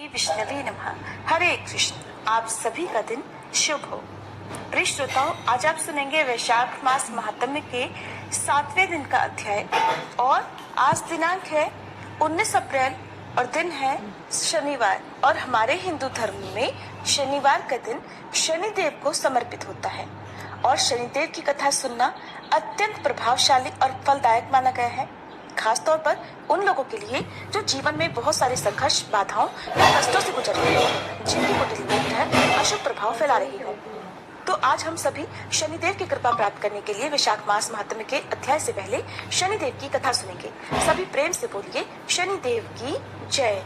श्री विष्णवे नमः। हरे कृष्ण। आप सभी का दिन शुभ हो। प्रिय श्रोताओं, आज आप सुनेंगे वैशाख मास महात्म्य के 7वें दिन का अध्याय और आज दिनांक है 19 अप्रैल और दिन है शनिवार। और हमारे हिंदू धर्म में शनिवार का दिन शनिदेव को समर्पित होता है और शनिदेव की कथा सुनना अत्यंत प्रभावशाली और फलदायक माना गया है, खास तौर पर उन लोगों के लिए जो जीवन में बहुत सारे संघर्ष, बाधाओं या कष्टों से गुजर रहे हो, जिनकी कुंडली में ग्रह अशुभ प्रभाव फैला रही हो। तो आज हम सभी शनिदेव की कृपा प्राप्त करने के लिए वैशाख मास महात्म्य के अध्याय से पहले शनिदेव की कथा सुनेंगे। सभी प्रेम से बोलिए शनिदेव की जय।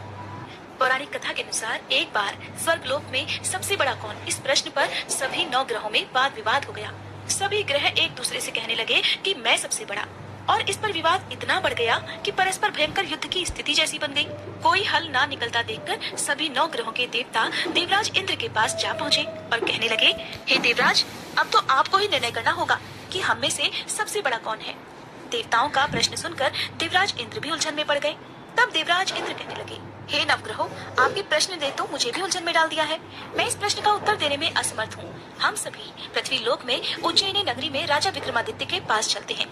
पौराणिक कथा के अनुसार एक बार स्वर्गलोक में सबसे बड़ा कौन, इस प्रश्न पर सभी 9 ग्रहों में वाद विवाद हो गया। सभी ग्रह एक दूसरे से कहने लगे कि मैं सबसे बड़ा, और इस पर विवाद इतना बढ़ गया कि परस्पर भयंकर युद्ध की स्थिति जैसी बन गई। कोई हल ना निकलता देखकर सभी 9 ग्रहों के देवता देवराज इंद्र के पास जा पहुँचे और कहने लगे, हे देवराज, अब तो आपको ही निर्णय करना होगा कि हम में से सबसे बड़ा कौन है। देवताओं का प्रश्न सुनकर देवराज इंद्र भी उलझन में पड़ गए। तब देवराज इंद्र कहने लगे, हे नवग्रहों, आपके प्रश्न ने तो मुझे भी उलझन में डाल दिया है। मैं इस प्रश्न का उत्तर देने में असमर्थ हूँ। हम सभी पृथ्वी लोक में उज्जैनी नगरी में राजा विक्रमादित्य के पास चलते हैं।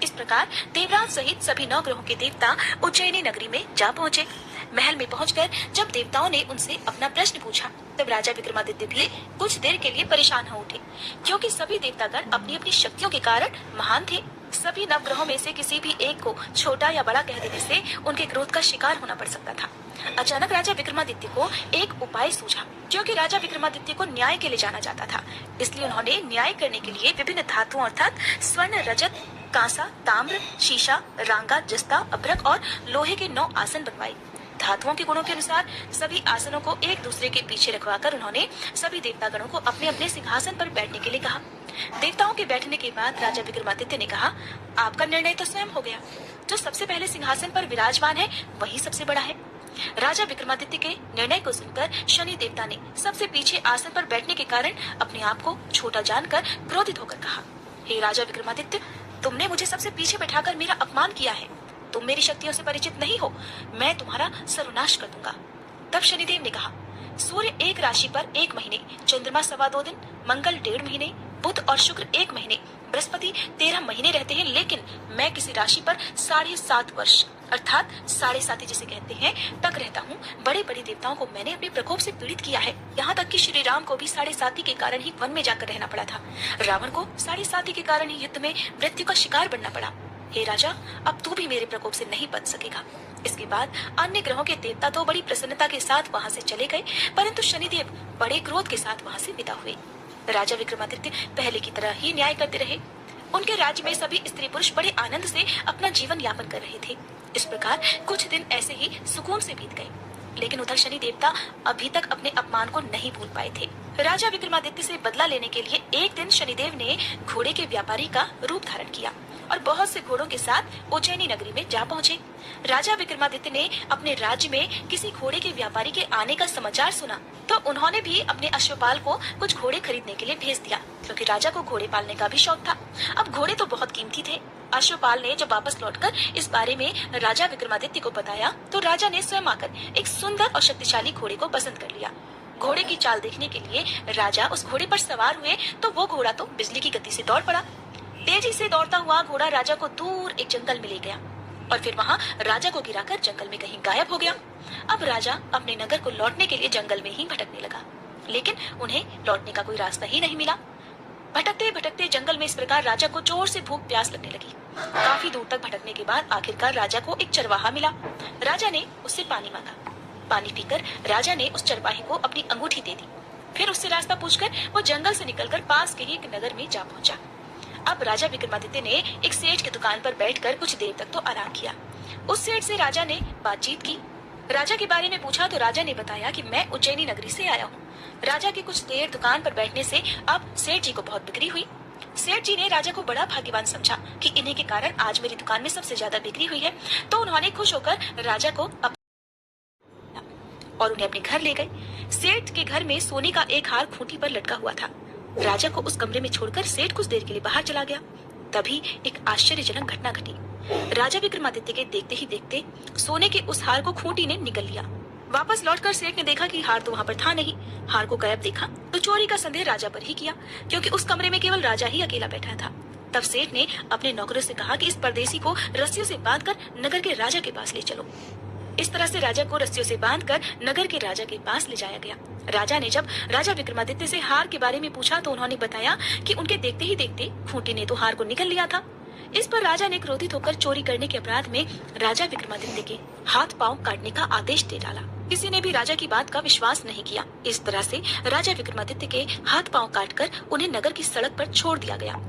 इस प्रकार देवराज सहित सभी 9 ग्रहों के देवता उज्जैनी नगरी में जा पहुँचे। महल में पहुंचकर जब देवताओं ने उनसे अपना प्रश्न पूछा, तब राजा विक्रमादित्य भी कुछ देर के लिए परेशान हो उठे, क्योंकि सभी देवतागण अपनी अपनी शक्तियों के कारण महान थे। सभी नवग्रहों में से किसी भी एक को छोटा या बड़ा कह देने से उनके क्रोध का शिकार होना पड़ सकता था। अचानक राजा विक्रमादित्य को एक उपाय सूझा, क्योंकि राजा विक्रमादित्य को न्याय के लिए जाना जाता था। इसलिए उन्होंने न्याय करने के लिए विभिन्न धातुओं अर्थात स्वर्ण, रजत, कांसा, ताम्र, शीशा, रांगा, जस्ता, अभ्रक और लोहे के 9 आसन बनवाए। धातुओं के गुणों के अनुसार सभी आसनों को एक दूसरे के पीछे रखवाकर उन्होंने सभी देवतागणों को अपने अपने सिंहासन पर बैठने के लिए कहा। देवताओं के बैठने के बाद राजा विक्रमादित्य ने कहा, आपका निर्णय तो स्वयं हो गया। जो सबसे पहले सिंहासन पर विराजमान है वही सबसे बड़ा है। राजा विक्रमादित्य के निर्णय को सुनकर शनि देवता ने सबसे पीछे आसन पर बैठने के कारण अपने आप को छोटा जानकर क्रोधित होकर कहा, हे राजा विक्रमादित्य, तुमने मुझे सबसे पीछे बैठाकर मेरा अपमान किया है। तुम मेरी शक्तियों से परिचित नहीं हो, मैं तुम्हारा सर्वनाश कर दूंगा। तब शनिदेव ने कहा, सूर्य एक राशि पर 1 महीने, चंद्रमा 2.25 दिन, मंगल 1.5 महीने, बुध और शुक्र 1 महीने, बृहस्पति 13 महीने रहते हैं, लेकिन मैं किसी राशि पर 7.5 वर्ष अर्थात 7.5 जिसे कहते हैं तक रहता हूँ। बड़े बड़े देवताओं को मैंने अपने प्रकोप से पीड़ित किया है। यहाँ तक कि श्री राम को भी 7.5 के कारण ही वन में जाकर रहना पड़ा था। रावण को 7.5 के कारण ही युद्ध में मृत्यु का शिकार बनना पड़ा। हे राजा, अब तू भी मेरे प्रकोप से नहीं बच सकेगा। इसके बाद अन्य ग्रहों के देवता तो बड़ी प्रसन्नता के साथ वहाँ से चले गए, परंतु शनिदेव बड़े क्रोध के साथ वहाँ से विदा हुए। राजा विक्रमादित्य पहले की तरह ही न्याय करते रहे। उनके राज्य में सभी स्त्री पुरुष बड़े आनंद से अपना जीवन यापन कर रहे थे। इस प्रकार कुछ दिन ऐसे ही सुकून से बीत गए, लेकिन उधर शनि देवता अभी तक अपने अपमान को नहीं भूल पाए थे। राजा विक्रमादित्य से बदला लेने के लिए एक दिन शनिदेव ने घोड़े के व्यापारी का रूप धारण किया और बहुत से घोड़ों के साथ उज्जैनी नगरी में जा पहुँचे। राजा विक्रमादित्य ने अपने राज्य में किसी घोड़े के व्यापारी के आने का समाचार सुना, तो उन्होंने भी अपने अश्वपाल को कुछ घोड़े खरीदने के लिए भेज दिया, क्योंकि राजा को घोड़े पालने का भी शौक था। अब घोड़े तो बहुत कीमती थे। अश्वपाल ने जब वापस लौटकर इस बारे में राजा विक्रमादित्य को बताया, तो राजा ने स्वयं आकर एक सुंदर और शक्तिशाली घोड़े को पसंद कर लिया। घोड़े की चाल देखने के लिए राजा उस घोड़े पर सवार हुए, तो वो घोड़ा तो बिजली की गति से दौड़ पड़ा। तेजी से दौड़ता हुआ घोड़ा राजा को दूर एक जंगल में ले गया और फिर वहाँ राजा को गिराकर जंगल में कहीं गायब हो गया। अब राजा अपने नगर को लौटने के लिए जंगल में ही भटकने लगा, लेकिन उन्हें लौटने का कोई रास्ता ही नहीं मिला। भटकते भटकते जंगल में इस प्रकार राजा को जोर से भूख प्यास लगने लगी। काफी दूर तक भटकने के बाद आखिरकार राजा को एक चरवाहा मिला। राजा ने उससे पानी मांगा। पानी पीकर राजा ने उस चरवाहे को अपनी अंगूठी दे दी। फिर उससे रास्ता पूछकर वो जंगल से निकलकर पास के ही एक नगर में जा पहुंचा। अब राजा विक्रमादित्य ने एक सेठ की दुकान पर बैठकर कुछ देर तक तो आराम किया। उस सेठ से राजा ने बातचीत की। राजा के बारे में पूछा तो राजा ने बताया कि मैं उज्जैनी नगरी से आया हूँ। राजा की कुछ देर दुकान पर बैठने से अब सेठ जी को बहुत बिक्री हुई। सेठ जी ने राजा को बड़ा भाग्यवान समझा कि इन्हीं के कारण आज मेरी दुकान में सबसे ज्यादा बिक्री हुई है, तो उन्होंने खुश होकर राजा को और उन्हें अपने घर ले गए। सेठ के घर में सोने का एक हार खूंटी पर लटका हुआ था। राजा को उस कमरे में छोड़कर सेठ कुछ देर के लिए बाहर चला गया। तभी एक आश्चर्यजनक घटना घटी। राजा विक्रमादित्य के देखते ही देखते सोने के उस हार को खूंटी ने निगल लिया। वापस लौटकर सेठ ने देखा कि हार तो वहाँ पर था नहीं। हार को गायब देखा तो चोरी का संदेह राजा पर ही किया, क्योंकि उस कमरे में केवल राजा ही अकेला बैठा था। तब सेठ ने अपने नौकरों से कहा कि इस परदेसी को रस्सियों से बांधकर नगर के राजा के पास ले चलो। इस तरह से राजा को रस्सियों से बांधकर नगर के राजा के पास ले जाया गया। राजा ने जब राजा विक्रमादित्य से हार के बारे में पूछा तो उन्होंने बताया कि उनके देखते ही देखते खूंटी ने तो हार को निकल लिया था। इस पर राजा ने क्रोधित होकर चोरी करने के अपराध में राजा विक्रमादित्य के हाथ पांव काटने का आदेश दे डाला। किसी ने भी राजा की बात का विश्वास नहीं किया। इस तरह से राजा विक्रमादित्य के हाथ पांव काटकर उन्हें नगर की सड़क पर छोड़ दिया गया।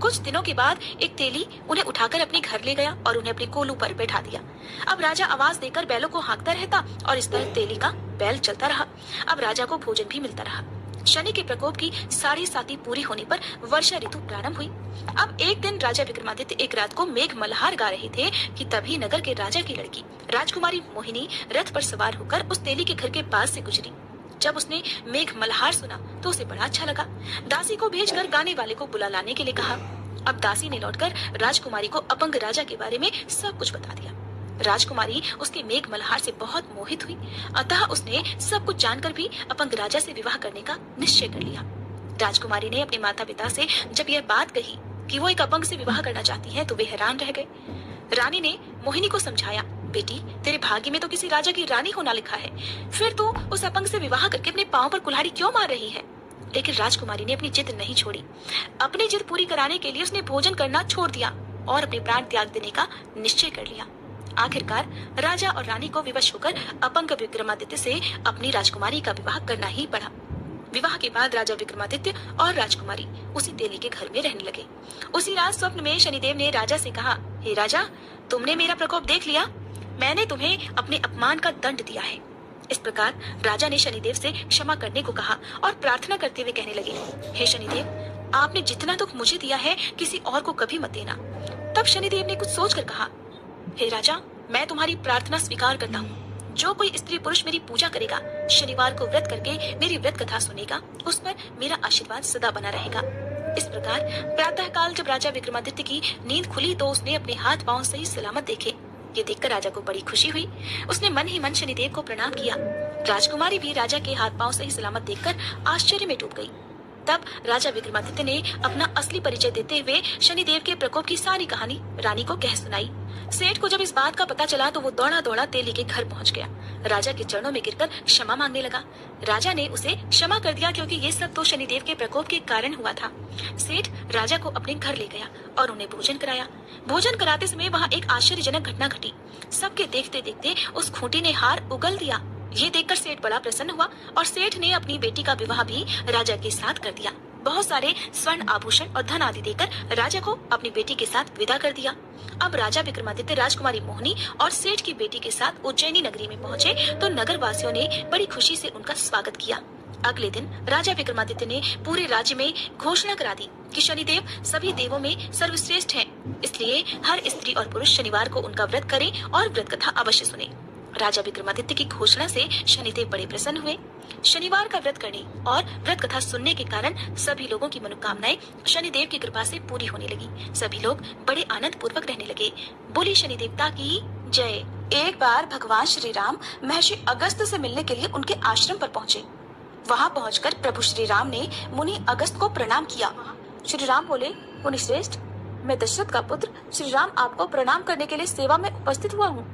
कुछ दिनों के बाद एक तेली उन्हें उठाकर अपने घर ले गया और उन्हें अपने कोलू पर बैठा दिया। अब राजा आवाज देकर बैलों को हाँकता रहता और इस तरह तेली का बैल चलता रहा। अब राजा को भोजन भी मिलता रहा। शनि के प्रकोप की 7.5 पूरी होने पर वर्षा ऋतु प्रारंभ हुई। अब एक दिन राजा विक्रमादित्य एक रात को मेघ मल्हार गा रहे थे कि तभी नगर के राजा की लड़की राजकुमारी मोहिनी रथ पर सवार होकर उस तेली के घर के पास से गुजरी। जब उसने मेघ मल्हार सुना तो उसे बड़ा अच्छा लगा। दासी को भेजकर गाने वाले को बुला लाने के लिए कहा। अब दासी ने लौटकर राजकुमारी को अपंग राजा के बारे में सब कुछ बता दिया। राजकुमारी उसके मेघ मल्हार से बहुत मोहित हुई, अतः उसने सब कुछ जानकर भी अपंग राजा से विवाह करने का निश्चय कर लिया। राजकुमारी ने अपने माता पिता से जब यह बात कही कि वो एक अपंग से विवाह करना चाहती है तो वे हैरान रह गए। रानी ने मोहिनी को समझाया, बेटी तेरे भाग्य में तो किसी राजा की रानी होना लिखा है, फिर तू उस अपंग से विवाह करके अपने पांव पर कुल्हाड़ी क्यों मार रही है। लेकिन राजकुमारी ने अपनी जिद नहीं छोड़ी। अपनी जिद पूरी कराने के लिए उसने भोजन करना छोड़ दिया और अपने प्राण त्याग देने का निश्चय कर लिया। आखिरकार राजा और रानी को विवश होकर अपंग विक्रमादित्य से अपनी राजकुमारी का विवाह करना ही पड़ा। विवाह के बाद राजा विक्रमादित्य और राजकुमारी उसी तेली के घर में रहने लगे। उसी रात स्वप्न में शनिदेव ने राजा से कहा, हे राजा, तुमने मेरा प्रकोप देख लिया, मैंने तुम्हें अपने अपमान का दंड दिया है। इस प्रकार राजा ने शनिदेव से क्षमा करने को कहा और प्रार्थना करते हुए कहने लगे, हे शनिदेव, आपने जितना दुख मुझे दिया है किसी और को कभी मत देना। तब शनिदेव ने कुछ सोचकर कहा, हे राजा, मैं तुम्हारी प्रार्थना स्वीकार करता हूँ। जो कोई स्त्री पुरुष मेरी पूजा करेगा, शनिवार को व्रत करके मेरी व्रत कथा सुनेगा, उस पर मेरा आशीर्वाद सदा बना रहेगा। इस प्रकार प्रातः काल जब राजा विक्रमादित्य की नींद खुली तो उसने अपने हाथ पांव सही सलामत देखे। ये देखकर राजा को बड़ी खुशी हुई। उसने मन ही मन शनिदेव को प्रणाम किया। राजकुमारी भी राजा के हाथ पांव सही सलामत देखकर आश्चर्य में डूब गई। तब राजा विक्रमादित्य ने अपना असली परिचय देते हुए शनिदेव के प्रकोप की सारी कहानी रानी को कह सुनाई। सेठ को जब इस बात का पता चला तो वो दौड़ा दौड़ा तेली के घर पहुंच गया। राजा के चरणों में गिरकर क्षमा मांगने लगा। राजा ने उसे क्षमा कर दिया क्योंकि ये सब तो शनिदेव के प्रकोप के कारण हुआ था। सेठ राजा को अपने घर ले गया और उन्हें भोजन कराया। भोजन कराते समय वहाँ एक आश्चर्यजनक घटना घटी। सबके देखते देखते उस खूंटी ने हार उगल दिया। ये देखकर सेठ बड़ा प्रसन्न हुआ और सेठ ने अपनी बेटी का विवाह भी राजा के साथ कर दिया। बहुत सारे स्वर्ण आभूषण और धन आदि देकर राजा को अपनी बेटी के साथ विदा कर दिया। अब राजा विक्रमादित्य राजकुमारी मोहिनी और सेठ की बेटी के साथ उज्जैनी नगरी में पहुँचे तो नगर वासियों ने बड़ी खुशी से उनका स्वागत किया। अगले दिन राजा विक्रमादित्य ने पूरे राज्य में घोषणा करा दी कि शनिदेव सभी देवों में सर्वश्रेष्ठ हैं, इसलिए हर स्त्री और पुरुष शनिवार को उनका व्रत करें और व्रत कथा अवश्य सुने। राजा विक्रमादित्य की घोषणा से शनिदेव बड़े प्रसन्न हुए। शनिवार का व्रत करने और व्रत कथा सुनने के कारण सभी लोगों की मनोकामनाएं शनिदेव की कृपा से पूरी होने लगी। सभी लोग बड़े आनंद पूर्वक रहने लगे। बोली शनि देवता की जय। एक बार भगवान श्री राम महर्षि अगस्त से मिलने के लिए उनके आश्रम पर पहुँचे। वहाँ पहुंचकर प्रभु श्री राम ने मुनि अगस्त को प्रणाम किया। श्री राम बोले, मुनि श्रेष्ठ, मैं दशरथ का पुत्र श्री राम आपको प्रणाम करने के लिए सेवा में उपस्थित हुआ हूँ।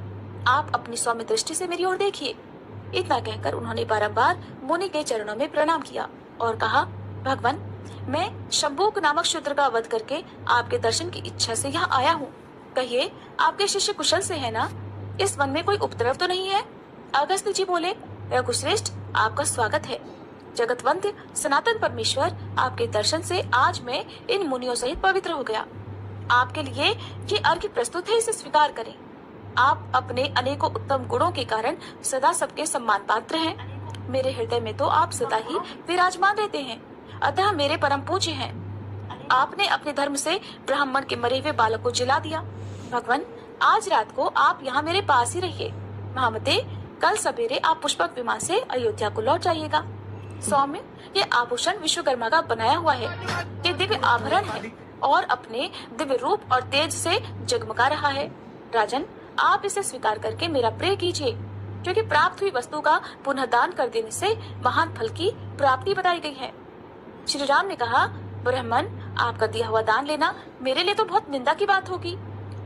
आप अपनी सौम्य दृष्टि से मेरी ओर देखिए। इतना कहकर उन्होंने बारंबार मुनि के चरणों में प्रणाम किया और कहा, भगवान, मैं शंभुक नामक शूद्र का वध करके आपके दर्शन की इच्छा से यहाँ आया हूँ। कहिए, आपके शिष्य कुशल से है ना? इस वन में कोई उपद्रव तो नहीं है? अगस्त्य जी बोले, रघुश्रेष्ठ, आपका स्वागत है। जगतवंद्य सनातन परमेश्वर, आपके दर्शन से आज मैं इन मुनियों सहित पवित्र हो गया। आपके लिए ये अर्घ्य प्रस्तुत है, इसे स्वीकार करें। आप अपने अनेकों उत्तम गुणों के कारण सदा सबके सम्मान पात्र हैं। मेरे हृदय में तो आप सदा ही विराजमान रहते हैं, अतः मेरे परम पूज्य हैं। आपने अपने धर्म से ब्राह्मण के मरे हुए बालक को जिला दिया। भगवान, आज रात को आप यहाँ मेरे पास ही रहिए। महामते, कल सवेरे आप पुष्पक विमान से अयोध्या को लौट जाइएगा। सौम्य, ये आभूषण विश्वकर्मा का बनाया हुआ है। ये दिव्य आभरण है और अपने दिव्य रूप और तेज से जगमगा रहा है। राजन, आप इसे स्वीकार करके मेरा प्रिय कीजिए, क्योंकि प्राप्त हुई वस्तु का पुनः दान कर देने से महान फल की प्राप्ति बताई गई है। श्री राम ने कहा, ब्राह्मण, आपका दिया हुआ दान लेना मेरे लिए तो बहुत निंदा की बात होगी।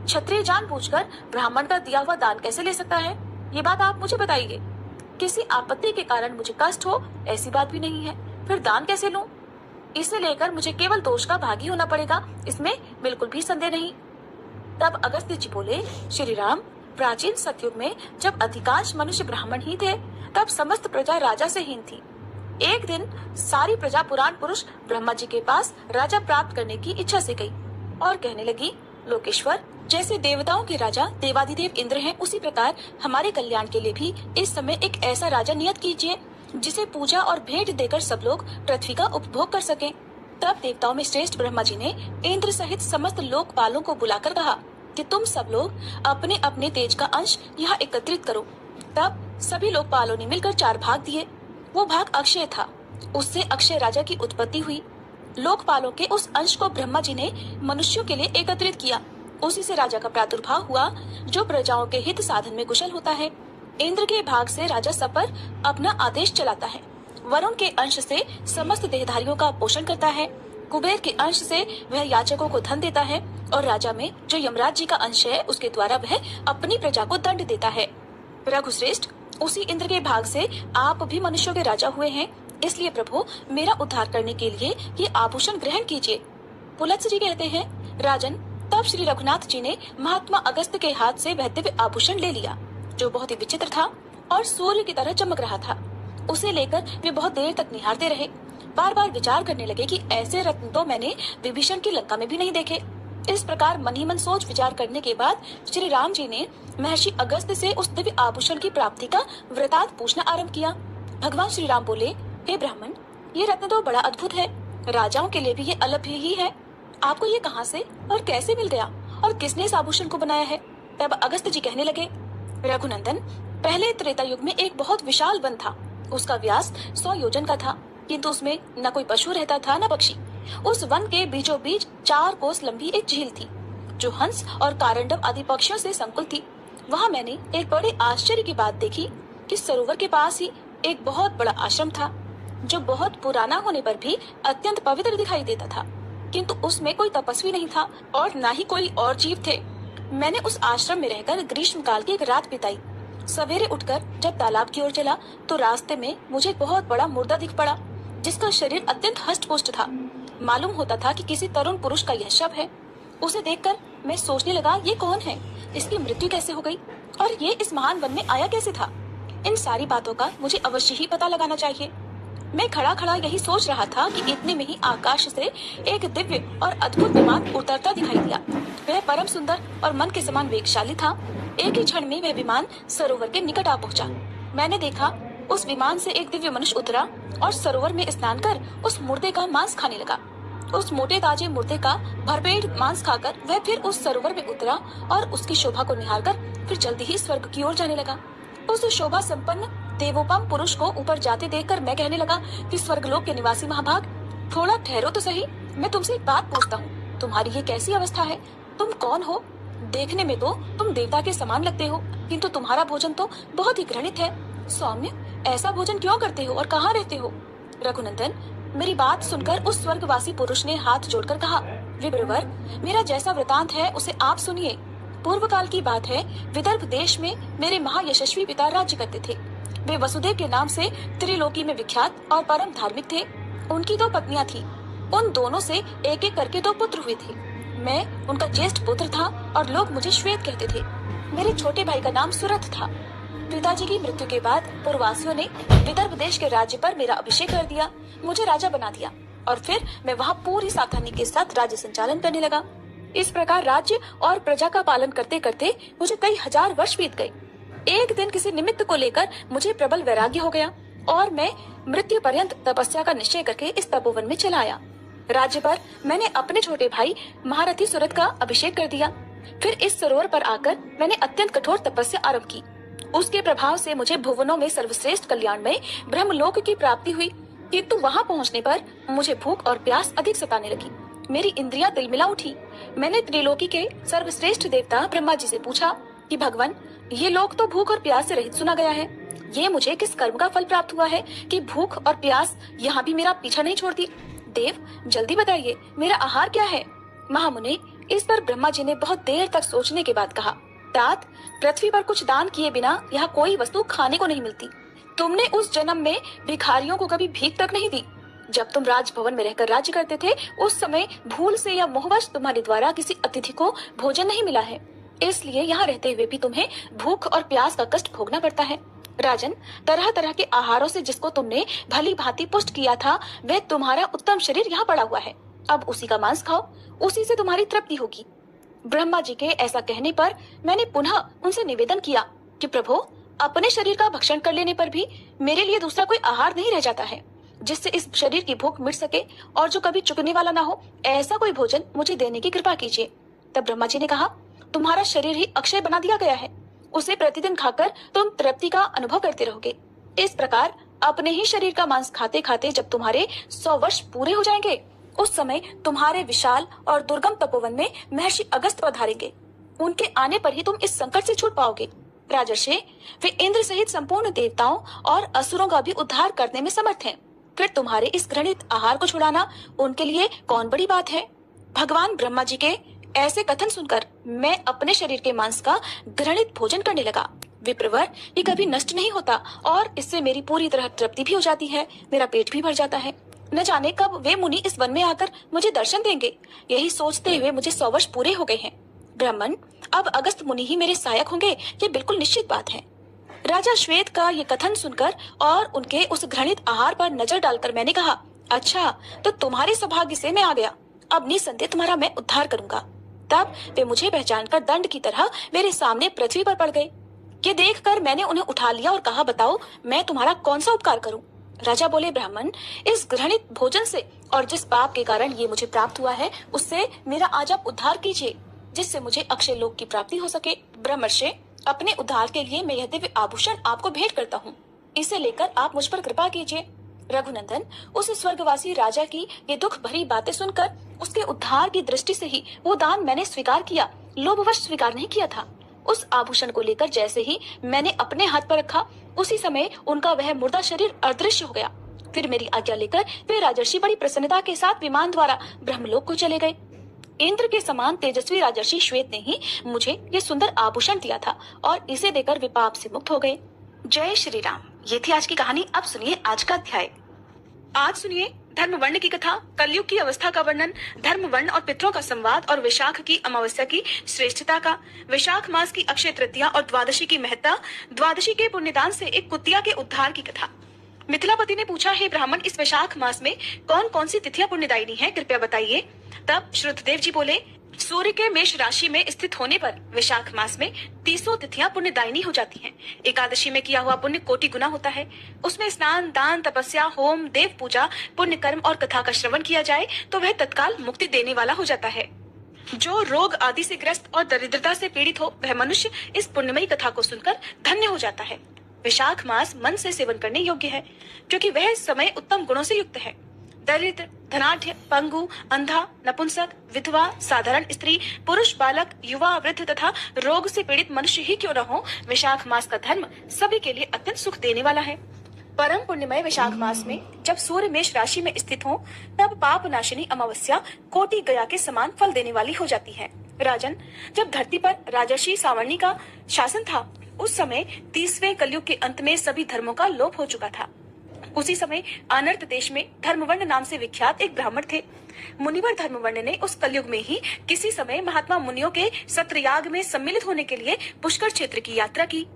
क्षत्रिय जानबूझकर ब्राह्मण का दिया हुआ दान कैसे ले सकता है, ये बात आप मुझे बताइए। किसी आपत्ति के कारण मुझे कष्ट हो ऐसी बात भी नहीं है, फिर दान कैसे लूं? इसे लेकर मुझे केवल दोष का भागी होना पड़ेगा, इसमें बिल्कुल भी संदेह नहीं। तब अगस्त्य जी बोले, श्री राम, प्राचीन सतयुग में जब अधिकांश मनुष्य ब्राह्मण ही थे, तब समस्त प्रजा राजा से हीन थी। एक दिन सारी प्रजा पुराण पुरुष ब्रह्मा जी के पास राजा प्राप्त करने की इच्छा से गई और कहने लगी, लोकेश्वर, जैसे देवताओं के राजा देवाधिदेव इंद्र हैं, उसी प्रकार हमारे कल्याण के लिए भी इस समय एक ऐसा राजा नियत कीजिए जिसे पूजा और भेंट देकर सब लोग पृथ्वी का उपभोग कर सकें। तब देवताओं में श्रेष्ठ ब्रह्मा जी ने इंद्र सहित समस्त लोकपालों को बुलाकर कहा कि तुम सब लोग अपने अपने तेज का अंश यहाँ एकत्रित करो। तब सभी लोकपालों ने मिलकर 4 भाग दिए। वो भाग अक्षय था, उससे अक्षय राजा की उत्पत्ति हुई। लोकपालों के उस अंश को ब्रह्मा जी ने मनुष्यों के लिए एकत्रित किया, उसी से राजा का प्रादुर्भाव हुआ जो प्रजाओं के हित साधन में कुशल होता है। इंद्र के भाग से राजा सब पर अपना आदेश चलाता है। वरुण के अंश से समस्त देहधारियों का पोषण करता है। कुबेर के अंश से वह याचकों को धन देता है और राजा में जो यमराज जी का अंश है उसके द्वारा वह अपनी प्रजा को दंड देता है। रघुश्रेष्ठ, उसी इंद्र के भाग से आप भी मनुष्यों के राजा हुए हैं, इसलिए प्रभु मेरा उद्धार करने के लिए ये आभूषण ग्रहण कीजिए। पुलत्स्य जी कहते हैं, राजन, तब श्री रघुनाथ जी ने महात्मा अगस्त्य के हाथ से वह दिव्य आभूषण ले लिया जो बहुत ही विचित्र था और सूर्य की तरह चमक रहा था। उसे लेकर वे बहुत देर तक निहारते रहे। बार बार विचार करने लगे कि ऐसे रत्न तो मैंने विभीषण की लंका में भी नहीं देखे। इस प्रकार मन ही मन सोच विचार करने के बाद श्री राम जी ने महर्षि अगस्त्य से उस दिव्य आभूषण की प्राप्ति का वृतांत पूछना आरंभ किया। भगवान श्री राम बोले, हे ब्राह्मण, ये रत्न तो बड़ा अद्भुत है, राजाओं के लिए भी ये अलभ्य ही है। आपको ये कहाँ से और कैसे मिल गया और किसने इस आभूषण को बनाया है? तब अगस्त्य जी कहने लगे, रघुनंदन, पहले त्रेता युग में एक बहुत विशाल वन था। उसका व्यास 100 योजन का था, किंतु उसमें न कोई पशु रहता था न पक्षी। उस वन के बीचों बीच 4 कोस लंबी एक झील थी जो हंस और कारंडव आदि पक्षियों से संकुल थी। वहाँ मैंने एक बड़े आश्चर्य की बात देखी कि सरोवर के पास ही एक बहुत बड़ा आश्रम था जो बहुत पुराना होने पर भी अत्यंत पवित्र दिखाई देता था, किंतु उसमें कोई तपस्वी नहीं था और न ही कोई और जीव थे। मैंने उस आश्रम में रहकर ग्रीष्म काल की एक रात बिताई। सवेरे उठकर जब तालाब की ओर चला तो रास्ते में मुझे एक बहुत बड़ा मुर्दा दिख पड़ा जिसका शरीर अत्यंत हष्ट-पुष्ट था। मालूम होता था कि किसी तरुण पुरुष का यह शव है। उसे देखकर मैं सोचने लगा, ये कौन है, इसकी मृत्यु कैसे हो गई और ये इस महान वन में आया कैसे था। इन सारी बातों का मुझे अवश्य ही पता लगाना चाहिए। मैं खड़ा खड़ा यही सोच रहा था कि इतने में ही आकाश से एक दिव्य और अद्भुत विमान उतरता दिखाई दिया। वह परम सुंदर और मन के समान वेगशाली था। एक ही क्षण में वह विमान सरोवर के निकट आ पहुंचा। मैंने देखा उस विमान से एक दिव्य मनुष्य उतरा और सरोवर में स्नान कर उस मुर्दे का मांस खाने लगा। उस मोटे ताजे मुर्दे का भरपेट मांस खाकर वह फिर उस सरोवर में उतरा और उसकी शोभा को निहारकर फिर जल्दी ही स्वर्ग की ओर जाने लगा। उस शोभा संपन्न देवोपम पुरुष को ऊपर जाते देखकर मैं कहने लगा कि स्वर्गलोक के निवासी महाभाग, थोड़ा ठहरो तो सही, मैं तुमसे एक बात पूछता हूँ, तुम्हारी ये कैसी अवस्था है? तुम कौन हो? देखने में तो तुम देवता के समान लगते हो, किंतु तुम्हारा भोजन तो बहुत ही घृणित है। सौम्य, ऐसा भोजन क्यों करते हो और कहाँ रहते हो? रघुनंदन, मेरी बात सुनकर उस स्वर्गवासी पुरुष ने हाथ जोड़कर कहा, विप्रवर, मेरा जैसा वृतांत है उसे आप सुनिए। पूर्व काल की बात है, विदर्भ देश में मेरे महायशस्वी पिता राज्य करते थे। वे वसुदेव के नाम से त्रिलोकी में विख्यात और परम धार्मिक थे। उनकी 2 पत्नियां थी। उन दोनों से एक एक करके 2 पुत्र हुए थे। मैं उनका ज्येष्ठ पुत्र था और लोग मुझे श्वेत कहते थे। मेरे छोटे भाई का नाम सुरथ था। पिताजी की मृत्यु के बाद पूर्ववासियों ने विदर्भ देश के राज्य पर मेरा अभिषेक कर दिया, मुझे राजा बना दिया और फिर मैं वहाँ पूरी सावधानी के साथ राज्य संचालन करने लगा। इस प्रकार राज्य और प्रजा का पालन करते करते मुझे कई हजार वर्ष बीत गए। एक दिन किसी निमित्त को लेकर मुझे प्रबल वैराग्य हो गया और मैं मृत्यु पर्यंत तपस्या का निश्चय करके इस तपोवन में चला आया। राज्य पर मैंने अपने छोटे भाई महारथी सुरथ का अभिषेक कर दिया। फिर इस सरोवर पर आकर मैंने अत्यंत कठोर तपस्या आरंभ की। उसके प्रभाव से मुझे भुवनों में सर्वश्रेष्ठ कल्याण में ब्रह्मलोक की प्राप्ति हुई, किंतु वहाँ पहुँचने पर मुझे भूख और प्यास अधिक सताने लगी। मेरी इंद्रियां तिलमिला उठी। मैंने त्रिलोकी के सर्वश्रेष्ठ देवता ब्रह्मा जी से पूछा कि भगवान, ये लोग तो भूख और प्यास से रहित सुना गया है। ये मुझे किस कर्म का फल प्राप्त हुआ है कि भूख और प्यास यहाँ भी मेरा पीछा नहीं छोड़ती। देव जल्दी बताइए, मेरा आहार क्या है? महामुनि, इस पर ब्रह्मा जी ने बहुत देर तक सोचने के बाद कहा, तात, पृथ्वी पर कुछ दान किए बिना यहाँ कोई वस्तु खाने को नहीं मिलती। तुमने उस जन्म में भिखारियों को कभी भीख तक नहीं दी। जब तुम राजभवन में रहकर राज्य करते थे, उस समय भूल से या मोहवश तुम्हारे द्वारा किसी अतिथि को भोजन नहीं मिला है, इसलिए यहाँ रहते हुए भी तुम्हें भूख और प्यास का कष्ट भोगना पड़ता है। राजन, तरह तरह के आहारों से जिसको तुमने भली भांति पुष्ट किया था, वह तुम्हारा उत्तम शरीर यहाँ पड़ा हुआ है। अब उसी का मांस खाओ, उसी से तुम्हारी तृप्ति होगी। ब्रह्मा जी के ऐसा कहने पर मैंने पुनः उनसे निवेदन किया कि प्रभु, अपने शरीर का भक्षण कर लेने पर भी मेरे लिए दूसरा कोई आहार नहीं रह जाता है जिससे इस शरीर की भूख मिट सके और जो कभी चुकने वाला ना हो, ऐसा कोई भोजन मुझे देने की कृपा कीजिए। तब ब्रह्मा जी ने कहा, तुम्हारा शरीर ही अक्षय बना दिया गया है, उसे प्रतिदिन खाकर तुम तृप्ति का अनुभव करते रहोगे। इस प्रकार अपने ही शरीर का मांस खाते खाते जब तुम्हारे 100 वर्ष पूरे हो जाएंगे, उस समय तुम्हारे विशाल और दुर्गम तपोवन में महर्षि अगस्त पधारेंगे। उनके आने पर ही तुम इस संकट से छूट पाओगे। राजर्षि, वे इंद्र सहित संपूर्ण देवताओं और असुरों का भी उद्धार करने में समर्थ हैं। फिर तुम्हारे इस घृणित आहार को छुड़ाना उनके लिए कौन बड़ी बात है? भगवान ब्रह्मा जी के ऐसे कथन सुनकर मैं अपने शरीर के मांस का घृणित भोजन करने लगा। विप्रवर, ये कभी नष्ट नहीं होता और इससे मेरी पूरी तरह तृप्ति भी हो जाती है, मेरा पेट भी भर जाता है। न जाने कब वे मुनि इस वन में आकर मुझे दर्शन देंगे। यही सोचते हुए मुझे 100 वर्ष पूरे हो गए हैं। ब्राह्मण, अब अगस्त मुनि ही मेरे सहायक होंगे, ये बिल्कुल निश्चित बात है। राजा श्वेत का ये कथन सुनकर और उनके उस घृणित आहार पर नजर डालकर मैंने कहा, अच्छा, तो तुम्हारे सौभाग्य से मैं आ गया। अब निसंदेह तुम्हारा मैं उद्धार करूंगा। तब वे मुझे पहचानकर दंड की तरह मेरे सामने पृथ्वी पर पड़ गए। ये देखकर मैंने उन्हें उठा लिया और कहा, बताओ मैं तुम्हारा कौन सा उपकार करूं? राजा बोले, ब्राह्मण, इस घृणित भोजन से और जिस पाप के कारण ये मुझे प्राप्त हुआ है, उससे मेरा आज आप उद्धार कीजिए, जिससे मुझे अक्षय लोक की प्राप्ति हो सके। ब्रह्मर्षि, अपने उद्धार के लिए मैं यह दिव्य आभूषण आपको भेंट करता हूँ, इसे लेकर आप मुझ पर कृपा कीजिए। रघुनंदन, उस स्वर्गवासी राजा की ये दुख भरी बातें सुनकर उसके उद्धार की दृष्टि से ही वो दान मैंने स्वीकार किया, लोभवश स्वीकार नहीं किया था। उस आभूषण को लेकर जैसे ही मैंने अपने हाथ पर रखा, उसी समय उनका वह मुर्दा शरीर अदृश्य हो गया। फिर मेरी आज्ञा लेकर वे राजर्षि बड़ी प्रसन्नता के साथ विमान द्वारा ब्रह्मलोक को चले गए। इंद्र के समान तेजस्वी राजर्षि श्वेत ने ही मुझे ये सुंदर आभूषण दिया था और इसे देकर वे पाप से मुक्त हो गए। जय श्री राम। ये थी आज की कहानी। अब सुनिए आज का अध्याय। आज सुनिए धर्म वर्ण की कथा, कलयुग की अवस्था का वर्णन, धर्म वर्ण और पितरों का संवाद और वैशाख की अमावस्या की श्रेष्ठता का, वैशाख मास की अक्षय तृतीया और द्वादशी की महत्ता, द्वादशी के पुण्यदान से एक कुतिया के उद्धार की कथा। मिथिलापति ने पूछा, हे ब्राह्मण, इस वैशाख मास में कौन कौन सी तिथियां पुण्यदायिनी हैं, कृपया बताइए। तब श्रुतदेव जी बोले, सूर्य के मेष राशि में स्थित होने पर वैशाख मास में 300 तिथियां पुण्यदायिनी हो जाती हैं। एकादशी में किया हुआ पुण्य कोटि गुना होता है। उसमें स्नान, दान, तपस्या, होम, देव पूजा, पुण्य कर्म और कथा का श्रवण किया जाए तो वह तत्काल मुक्ति देने वाला हो जाता है। जो रोग आदि से ग्रस्त और दरिद्रता से पीड़ित हो, वह मनुष्य इस पुण्यमयी कथा को सुनकर धन्य हो जाता है। वैशाख मास मन से सेवन करने योग्य है, क्योंकि वह समय उत्तम गुणों से युक्त है। दरिद्र, धनाढ्य, पंगु, अंधा, नपुंसक, विधवा, साधारण स्त्री, पुरुष, बालक, युवा, वृद्ध तथा रोग से पीड़ित मनुष्य ही क्यों न हो, वैशाख मास का धर्म सभी के लिए अत्यंत सुख देने वाला है। परम पुण्यमय वैशाख मास में जब सूर्य मेष राशि में स्थित हो, तब पाप नाशिनी अमावस्या कोटि गया के समान फल देने वाली हो जाती है। राजन, जब धरती पर राजर्षि सावर्णी का शासन था, उस समय 30वें कलयुग के अंत में सभी धर्मों का लोप हो चुका था। उसी समय अनर्त देश में धर्मवर्ण नाम से विख्यात एक ब्राह्मण थे। मुनिवर धर्मवर्ण ने उस कलयुग में ही किसी समय महात्मा मुनियों के सत्रयाग में सम्मिलित होने के लिए पुष्कर क्षेत्र की यात्रा की।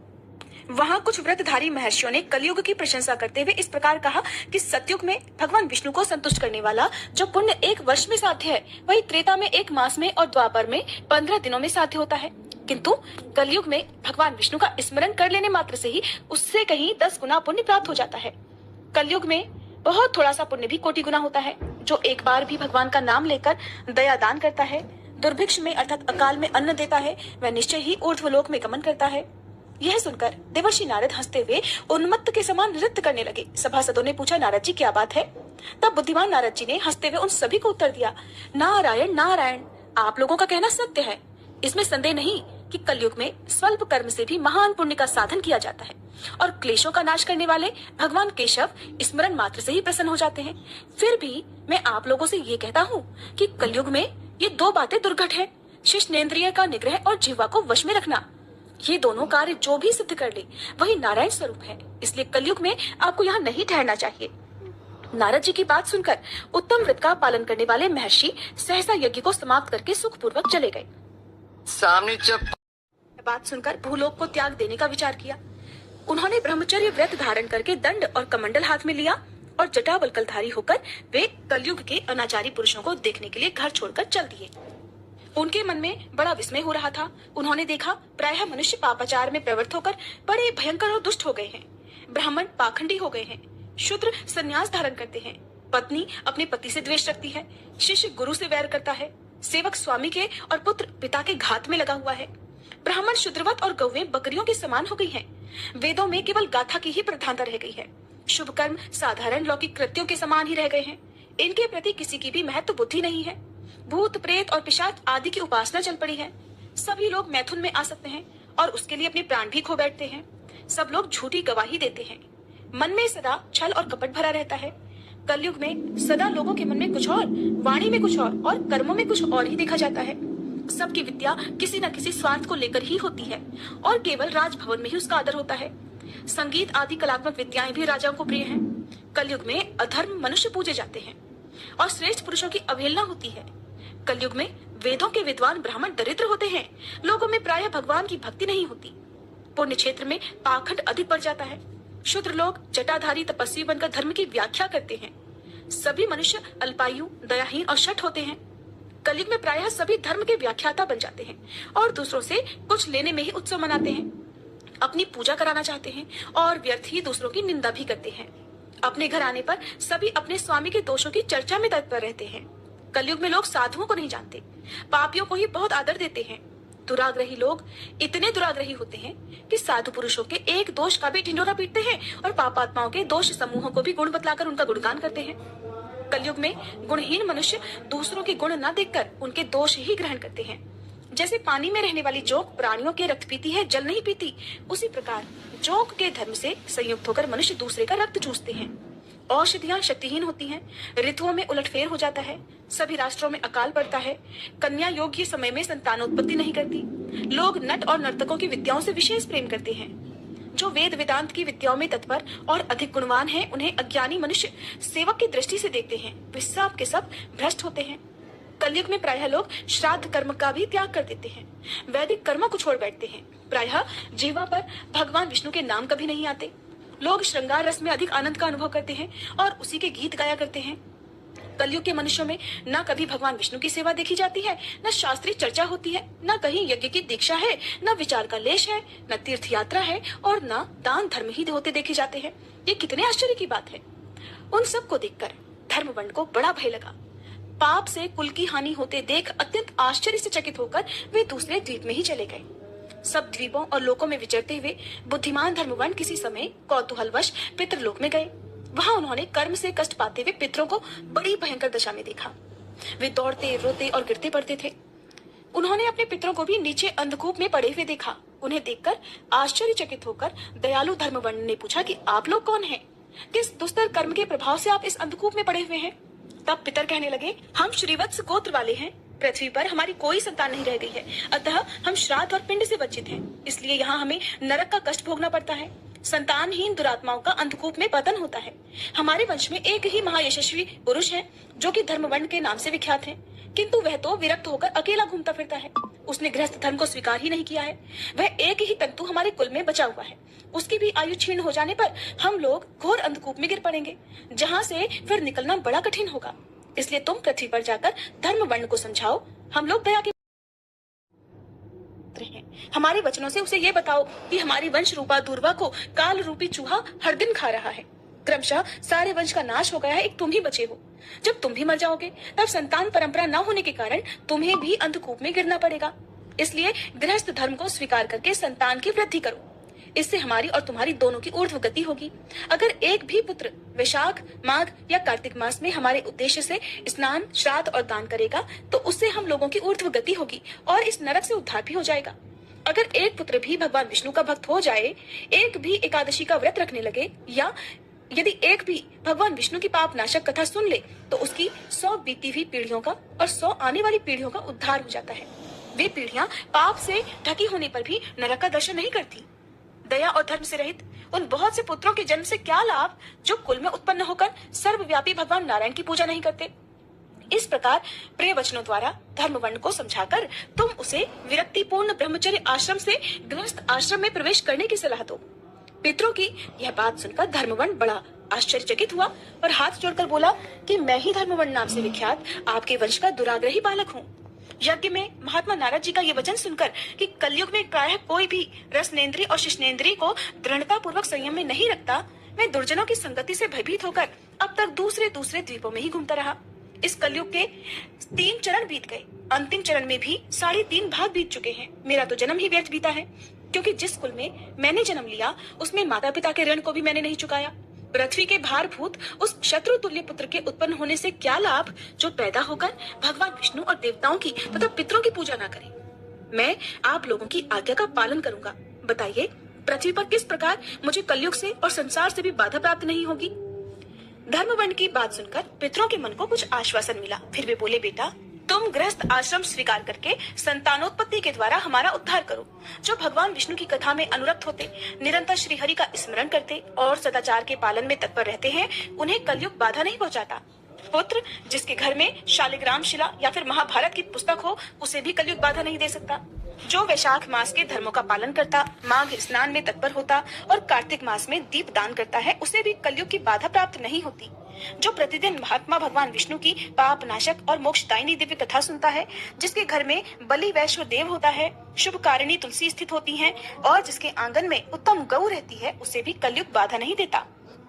वहाँ कुछ व्रतधारी महर्षियों ने कलयुग की प्रशंसा करते हुए इस प्रकार कहा कि सतयुग में भगवान विष्णु को संतुष्ट करने वाला जो पुण्य 1 वर्ष में साध्य है, वही त्रेता में 1 मास में और द्वापर में 15 दिनों में साध्य होता है। किंतु कलयुग में भगवान विष्णु का स्मरण कर लेने मात्र से ही उससे कहीं 10 गुना पुण्य प्राप्त हो जाता है। कलयुग में बहुत थोड़ा सा पुण्य भी कोटि गुना होता है। जो एक बार भी भगवान का नाम लेकर दया दान करता है, दुर्भिक्ष में अर्थात अकाल में अन्न देता है, वह निश्चय ही ऊर्ध्वलोक में गमन करता है। यह सुनकर देवर्षि नारद हंसते हुए उन्मत्त के समान नृत्य करने लगे। सभासदों ने पूछा, नारद जी क्या बात है? तब बुद्धिमान नारद जी ने हंसते हुए उन सभी को उत्तर दिया, नारायण नारायण, आप लोगों का कहना सत्य है, इसमें संदेह नहीं। कि कलयुग में स्वल्प कर्म से भी महान पुण्य का साधन किया जाता है और क्लेशों का नाश करने वाले भगवान केशव स्मरण मात्र से ही प्रसन्न हो जाते हैं। फिर भी मैं आप लोगों से ये कहता हूँ कि कलयुग में ये दो बातें दुर्घट है, शिष्णेन्द्रिय का निग्रह और जिह्वा को वश में रखना। ये दोनों कार्य जो भी सिद्ध कर ले वही नारायण स्वरूप है, इसलिए कलयुग में आपको यहाँ नहीं ठहरना चाहिए। नारद जी की बात सुनकर उत्तम व्रत का पालन करने वाले महर्षि सहसा यज्ञ को समाप्त करके सुखपूर्वक चले गए। सामने जब बात सुनकर भूलोक को त्याग देने का विचार किया। उन्होंने ब्रह्मचर्य व्रत धारण करके दंड और कमंडल हाथ में लिया और जटावल्कलधारी होकर वे कलयुग के अनाचारी पुरुषों को देखने के लिए घर छोड़कर चल दिए। उनके मन में बड़ा विस्मय हो रहा था। उन्होंने देखा प्रायः मनुष्य पापाचार में प्रवृत्त होकर बड़े भयंकर और दुष्ट हो गए हैं। ब्राह्मण पाखंडी हो गए हैं, शूद्र संन्यास धारण करते हैं, पत्नी अपने पति से द्वेष रखती है, शिष्य गुरु से वैर करता है, सेवक स्वामी के और पुत्र पिता के घात में लगा हुआ है। ब्राह्मण शूद्रवत और गौवें बकरियों के समान हो गई हैं। वेदों में केवल गाथा की ही प्रधानता रह गई है। शुभ कर्म साधारण लौकिक कृत्यों के समान ही रह गए हैं। इनके प्रति किसी की भी महत्व बुद्धि नहीं है। भूत प्रेत और पिशाच आदि की उपासना चल पड़ी है। सभी लोग मैथुन में आ सकते हैं और उसके लिए अपने प्राण भी खो बैठते हैं। सब लोग झूठी गवाही देते हैं। मन में सदा छल और कपट भरा रहता है। कलयुग में सदा लोगों के मन में कुछ और, वाणी में कुछ और कर्मों में कुछ और ही देखा जाता है। सबकी विद्या किसी न किसी स्वार्थ को लेकर ही होती है और केवल राजभवन में ही उसका आदर होता है। संगीत आदि कलात्मक विद्याएं भी राजाओं को प्रिय हैं। कलयुग में अधर्म मनुष्य पूजे जाते हैं और श्रेष्ठ पुरुषों की अवहेलना होती है। कलयुग में वेदों के विद्वान ब्राह्मण दरिद्र होते हैं। लोगों में प्रायः भगवान की भक्ति नहीं होती। पुण्य क्षेत्र में पाखंड अधिक बढ़ जाता है। शूद्र लोग जटाधारी तपस्वी बनकर धर्म की व्याख्या करते हैं। सभी मनुष्य अल्पायु, दयाहीन और शठ होते हैं। कलयुग में प्रायः सभी धर्म के व्याख्याता बन जाते हैं और दूसरों से कुछ लेने में ही उत्सव मनाते हैं। अपनी पूजा कराना चाहते हैं और व्यर्थ ही दूसरों की निंदा भी करते हैं। अपने घर आने पर सभी अपने स्वामी के दोषों की चर्चा में तत्पर रहते हैं। कलयुग में लोग साधुओं को नहीं जानते, पापियों को ही बहुत आदर देते हैं। दुराग्रही लोग इतने दुराग्रही होते हैं कि साधु पुरुषों के एक दोष का भी ढिंढोरा पीटते हैं और पापात्माओं के दोष समूहों को भी गुण बतलाकर उनका गुणगान करते हैं। कलयुग में गुणहीन मनुष्य दूसरों के गुण न देखकर उनके दोष ही ग्रहण करते हैं। जैसे पानी में रहने वाली जोंक प्राणियों के रक्त पीती है, जल नहीं पीती, उसी प्रकार जोंक के धर्म से संयुक्त होकर मनुष्य दूसरे का रक्त चूसते हैं। औषधियां शक्तिहीन होती हैं, ऋतुओं में उलटफेर हो जाता है, सभी राष्ट्रों में अकाल पड़ता है, कन्या योग्य समय में संतानोत्पत्ति नहीं करती। लोग नट और नर्तकों की विद्याओं से विशेष प्रेम करते हैं। जो वेद वेदांत की विद्याओं में तत्पर और अधिक गुणवान हैं, उन्हें अज्ञानी मनुष्य सेवक की दृष्टि से देखते हैं। वे सब के सब भ्रष्ट होते हैं। कलयुग में प्रायः लोग श्राद्ध कर्म का भी त्याग कर देते हैं, वैदिक कर्मों को छोड़ बैठते हैं। प्रायः जिह्वा पर भगवान विष्णु के नाम कभी नहीं आते। लोग श्रृंगार रस में अधिक आनंद का अनुभव करते हैं और उसी के गीत गाया करते हैं। कलयुग के मनुष्यों में न कभी भगवान विष्णु की सेवा देखी जाती है, न शास्त्रीय चर्चा होती है, न कहीं यज्ञ की दीक्षा है, न विचार का लेश है, न तीर्थ यात्रा है और न दान धर्म ही होते देखे जाते हैं। ये कितने आश्चर्य की बात है। उन सब को देखकर धर्मवंड को बड़ा भय लगा। पाप से कुल की हानि होते देख अत्यंत आश्चर्य से चकित होकर वे दूसरे द्वीप में ही चले गए। सब द्वीपों और लोकों में विचरते हुए बुद्धिमान धर्मवंड किसी समय कौतूहलवश पितृलोक में गए। वहां उन्होंने कर्म से कष्ट पाते हुए पितरों को बड़ी भयंकर दशा में देखा। वे दौड़ते, रोते और गिरते पड़ते थे। उन्होंने अपने पितरों को भी नीचे अंधकूप में पड़े हुए देखा। उन्हें देखकर आश्चर्यचकित होकर दयालु धर्मवंड ने पूछा कि आप लोग कौन हैं? किस दुस्तर कर्म के प्रभाव से आप इस अंधकूप में पड़े हुए हैं? तब पितर कहने लगे, हम श्रीवत्स गोत्र वाले हैं। पृथ्वी पर हमारी कोई संतान नहीं रह गई है, अतः हम श्राद्ध और पिंड से वंचित हैं। इसलिए यहाँ हमें नरक का कष्ट भोगना पड़ता है। संतानहीन दुरात्माओं का अंधकूप में पतन होता है। हमारे वंश में एक ही महायशस्वी पुरुष है जो कि धर्मवंड के नाम से विख्यात है, किंतु वह तो विरक्त होकर अकेला घूमता फिरता है। उसने गृहस्थ धर्म को स्वीकार ही नहीं किया है। वह एक ही तंतु हमारे कुल में बचा हुआ है। उसकी भी आयु क्षीण हो जाने पर हम लोग घोर अंधकूप में गिर पड़ेंगे, जहाँ से फिर निकलना बड़ा कठिन होगा। इसलिए तुम पृथ्वी पर जाकर धर्मवंड को समझाओ। हम लोग दया के हैं। हमारे वचनों से उसे ये बताओ कि हमारी वंश रूपा दूर्वा को काल रूपी चूहा हर दिन खा रहा है। क्रमशः सारे वंश का नाश हो गया है, एक तुम ही बचे हो। जब तुम भी मर जाओगे तब संतान परंपरा न होने के कारण तुम्हें भी अंधकूप में गिरना पड़ेगा। इसलिए गृहस्थ धर्म को स्वीकार करके संतान की वृद्धि करो। इससे हमारी और तुम्हारी दोनों की ऊर्ध्व गति होगी। अगर एक भी पुत्र वैशाख, माघ या कार्तिक मास में हमारे उद्देश्य से स्नान, श्राद्ध और दान करेगा तो उससे हम लोगों की ऊर्ध्व गति होगी और इस नरक से उद्धार भी हो जाएगा। अगर एक पुत्र भी भगवान विष्णु का भक्त हो जाए, एक भी एकादशी का व्रत रखने लगे, या यदि एक भी भगवान विष्णु की पाप नाशक कथा सुन ले, तो उसकी 100 बीती हुई पीढ़ियों का और 100 आने वाली पीढ़ियों का उद्धार हो जाता है। वे पीढ़ियां पाप से ढकी होने पर भी नरक का दर्शन नहीं करती। दया और धर्म से रहित उन बहुत से पुत्रों के जन्म से क्या लाभ जो कुल में उत्पन्न होकर सर्वव्यापी भगवान नारायण की पूजा नहीं करते। इस प्रकार प्रिय वचनों द्वारा धर्म वर्ण को समझाकर तुम उसे विरक्तिपूर्ण ब्रह्मचर्य आश्रम से गृहस्थ आश्रम में प्रवेश करने की सलाह दो। पितरों की यह बात सुनकर धर्मवर्ण बड़ा आश्चर्यचकित हुआ और हाथ जोड़कर बोला कि मैं ही धर्मवर्ण नाम से विख्यात आपके वंश का दुराग्रही बालक हूँ। यज्ञ में महात्मा नारद जी का ये वचन सुनकर कि कलयुग में प्रायः कोई भी रसनेन्द्रिय और शिष्णेन्द्रिय को दृढ़ता पूर्वक संयम में नहीं रखता, मैं दुर्जनों की संगति से भयभीत होकर अब तक दूसरे द्वीपों में ही घूमता रहा। इस कलयुग के 3 चरण बीत गए, अंतिम चरण में भी 3.5 भाग बीत चुके हैं। मेरा तो जन्म ही व्यर्थ बीता है, क्योंकि जिस कुल में मैंने जन्म लिया उसमें माता पिता के ऋण को भी मैंने नहीं चुकाया। पृथ्वी के भारभूत उस शत्रु तुल्य पुत्र के उत्पन्न होने से क्या लाभ जो पैदा होकर भगवान विष्णु और देवताओं की तथा पितरों की पूजा न करे। मैं आप लोगों की आज्ञा का पालन करूंगा। बताइए, पृथ्वी पर किस प्रकार मुझे कलयुग से और संसार से भी बाधा प्राप्त नहीं होगी। धर्मवर्ण की बात सुनकर पितरों के मन को कुछ आश्वासन मिला। फिर वे बोले, बेटा तुम गृहस्थ आश्रम स्वीकार करके संतानोत्पत्ति के द्वारा हमारा उद्धार करो। जो भगवान विष्णु की कथा में अनुरक्त होते, निरंतर श्री हरि का स्मरण करते और सदाचार के पालन में तत्पर रहते हैं, उन्हें कलयुग बाधा नहीं पहुंचाता। पुत्र जिसके घर में शालिग्राम शिला या फिर महाभारत की पुस्तक हो, उसे भी कलयुग बाधा नहीं दे सकता। जो वैशाख मास के धर्मों का पालन करता, माघ स्नान में तत्पर होता और कार्तिक मास में दीप दान करता है, उसे भी कलयुग की बाधा प्राप्त नहीं होती। जो प्रतिदिन महात्मा भगवान विष्णु की पाप नाशक और मोक्षदायिनी दिव्य कथा सुनता है, जिसके घर में बलि वैश्व देव होता है, शुभ कारिणी तुलसी स्थित होती है और जिसके आंगन में उत्तम गौ रहती है, उसे भी कलयुग बाधा नहीं देता।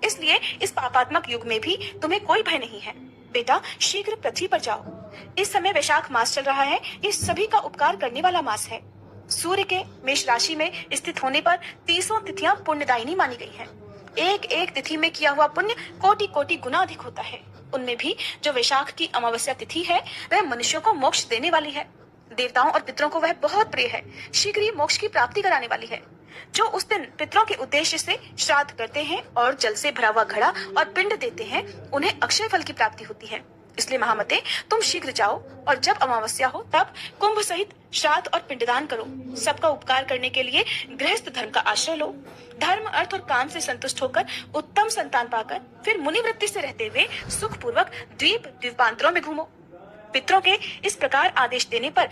इसलिए इस पापात्मक युग में भी तुम्हें कोई भय नहीं है। बेटा शीघ्र पृथ्वी पर जाओ। इस समय वैशाख मास चल रहा है, ये सभी का उपकार करने वाला मास है। सूर्य के मेष राशि में स्थित होने पर 30 तिथियां पुण्यदायिनी मानी गई हैं। एक एक तिथि में किया हुआ पुण्य कोटि कोटि गुना अधिक होता है। उनमें भी जो वैशाख की अमावस्या तिथि है, वह मनुष्यों को मोक्ष देने वाली है। देवताओं और पितरों को वह बहुत प्रिय है, शीघ्र ही मोक्ष की प्राप्ति कराने वाली है। जो उस दिन पितरों के उद्देश्य से श्राद्ध करते हैं और जल से भरा हुआ घड़ा और पिंड देते हैं, उन्हें अक्षय फल की प्राप्ति होती है। इसलिए महामते, तुम शीघ्र जाओ और जब अमावस्या हो तब कुंभ सहित श्राद्ध और पिंडदान करो। सबका उपकार करने के लिए गृहस्थ धर्म का आश्रय लो। धर्म अर्थ और काम से संतुष्ट होकर उत्तम संतान पाकर फिर मुनि वृत्ति से रहते हुए सुख पूर्वक द्वीपांतरों में घूमो। पितरों के इस प्रकार आदेश देने पर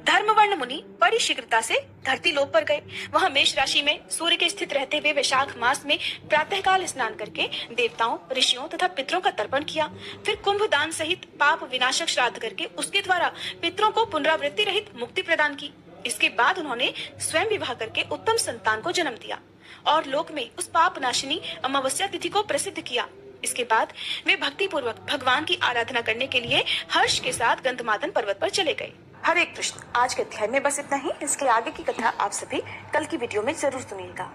धर्मवर्ण मुनि बड़ी शीघ्रता से धरती लोक पर गए। वहां मेष राशि में सूर्य के स्थित रहते हुए वैशाख मास में प्रातःकाल स्नान करके देवताओं, ऋषियों तथा पितरों का तर्पण किया। फिर कुंभ दान सहित पाप विनाशक श्राद्ध करके उसके द्वारा पितरों को पुनरावृत्ति रहित मुक्ति प्रदान की। इसके बाद उन्होंने स्वयं विवाह करके उत्तम संतान को जन्म दिया और लोक में उस पाप नाशिनी अमावस्या तिथि को प्रसिद्ध किया। इसके बाद वे भक्ति पूर्वक भगवान की आराधना करने के लिए हर्ष के साथ गंधमादन पर्वत पर चले गए। हरे कृष्ण। आज के अध्याय में बस इतना ही। इसके आगे की कथा आप सभी कल की वीडियो में जरूर सुनिएगा।